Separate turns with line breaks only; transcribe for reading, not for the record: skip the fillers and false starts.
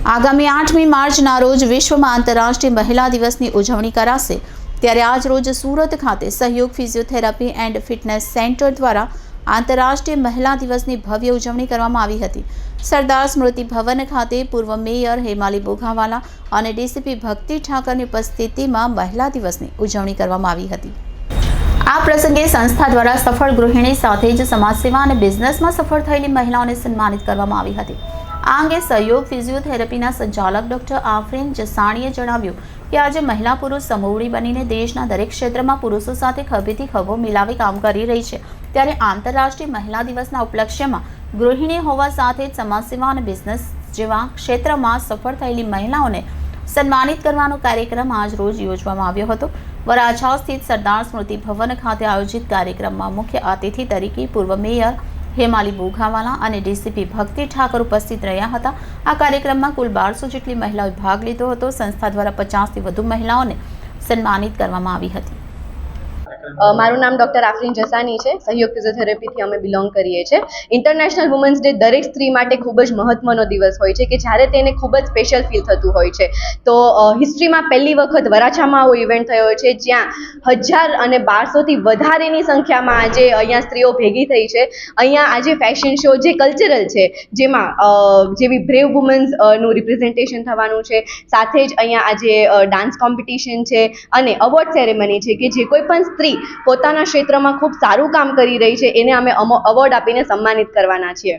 આગામી 8મી માર્ચના રોજ વિશ્વમાં આંતરરાષ્ટ્રીય મહિલા દિવસની ઉજવણી કરાશે ત્યારે આજ રોજ સુરત ખાતે સહયોગ ફિઝિયોથેરાપી એન્ડ ફિટનેસ સેન્ટર દ્વારા આંતરરાષ્ટ્રીય મહિલા દિવસની ભવ્ય ઉજવણી કરવામાં આવી હતી। સરદાર સ્મૃતિ ભવન ખાતે પૂર્વ મેયર હેમાલી બોઘાવાલા અને ડીસીપી ભક્તિ ઠાકરની ઉપસ્થિતિમાં મહિલા દિવસની ઉજવણી કરવામાં આવી હતી। આ પ્રસંગે સંસ્થા દ્વારા સફળ ગૃહિણી સાથે જ સમાજ સેવા અને બિઝનેસમાં સફળ થયેલી મહિલાઓને સન્માનિત કરવામાં આવી હતી। આ અંગે સહયોગ ફિઝિયોથેરાપીના સંચાલક ડોક્ટર આફરીન જસાણીએ જણાવ્યું કે આજે મહિલા પુરુષ સમૂહડી બનીને દેશના દરેક ક્ષેત્રમાં પુરુષો સાથે ખભેથી ખભો મિલાવી કામ કરી રહી છે ત્યારે આંતરરાષ્ટ્રીય મહિલા દિવસના ઉપલક્ષ્યમાં ગૃહિણી હોવા સાથે જ સમાજ સેવા અને બિઝનેસ જેવા ક્ષેત્રમાં સફળ થયેલી મહિલાઓને સન્માનિત કરવાનો કાર્યક્રમ આજ રોજ યોજવામાં આવ્યો હતો। વરાછા સ્થિત સરદાર સ્મૃતિ ભવન ખાતે આયોજિત કાર્યક્રમમાં મુખ્ય અતિથિ તરીકે પૂર્વ મેયર હેમાલી બોઘાવાલા અને ડીસીપી ભક્તિ ઠાકર ઉપસ્થિત રહ્યા હતા। આ કાર્યક્રમમાં કુલ 1200 જેટલી મહિલાઓએ ભાગ લીધો હતો। સંસ્થા દ્વારા 50થી વધુ મહિલાઓને સન્માનિત કરવામાં આવી હતી।
મારું નામ ડૉક્ટર આફરીન જસાની છે। સહયોગ ફિઝિયોથેરાપીથી અમે બિલોંગ કરીએ છીએ। ઇન્ટરનેશનલ વુમન્સ ડે દરેક સ્ત્રી માટે ખૂબ જ મહત્વનો દિવસ હોય છે કે જ્યારે તેને ખૂબ જ સ્પેશિયલ ફીલ થતું હોય છે। તો હિસ્ટ્રીમાં પહેલી વખત વરાછામાં આવો ઇવેન્ટ થયો છે જ્યાં 1000 અને 1200થી વધારેની સંખ્યામાં આજે અહીંયા સ્ત્રીઓ ભેગી થઈ છે। અહીંયા આજે ફેશન શો જે કલ્ચરલ છે જેમાં જેવી બ્રેવ વુમન્સ નું રિપ્રેઝન્ટેશન થવાનું છે, સાથે જ અહીંયા આજે ડાન્સ કોમ્પિટિશન છે અને અવોર્ડ સેરેમની છે કે જે કોઈ પણ સ્ત્રી પોતાના ક્ષેત્રમાં ખૂબ સારું કામ કરી રહી છે એને અમે અવોર્ડ આપીને સન્માનિત કરવાના છીએ।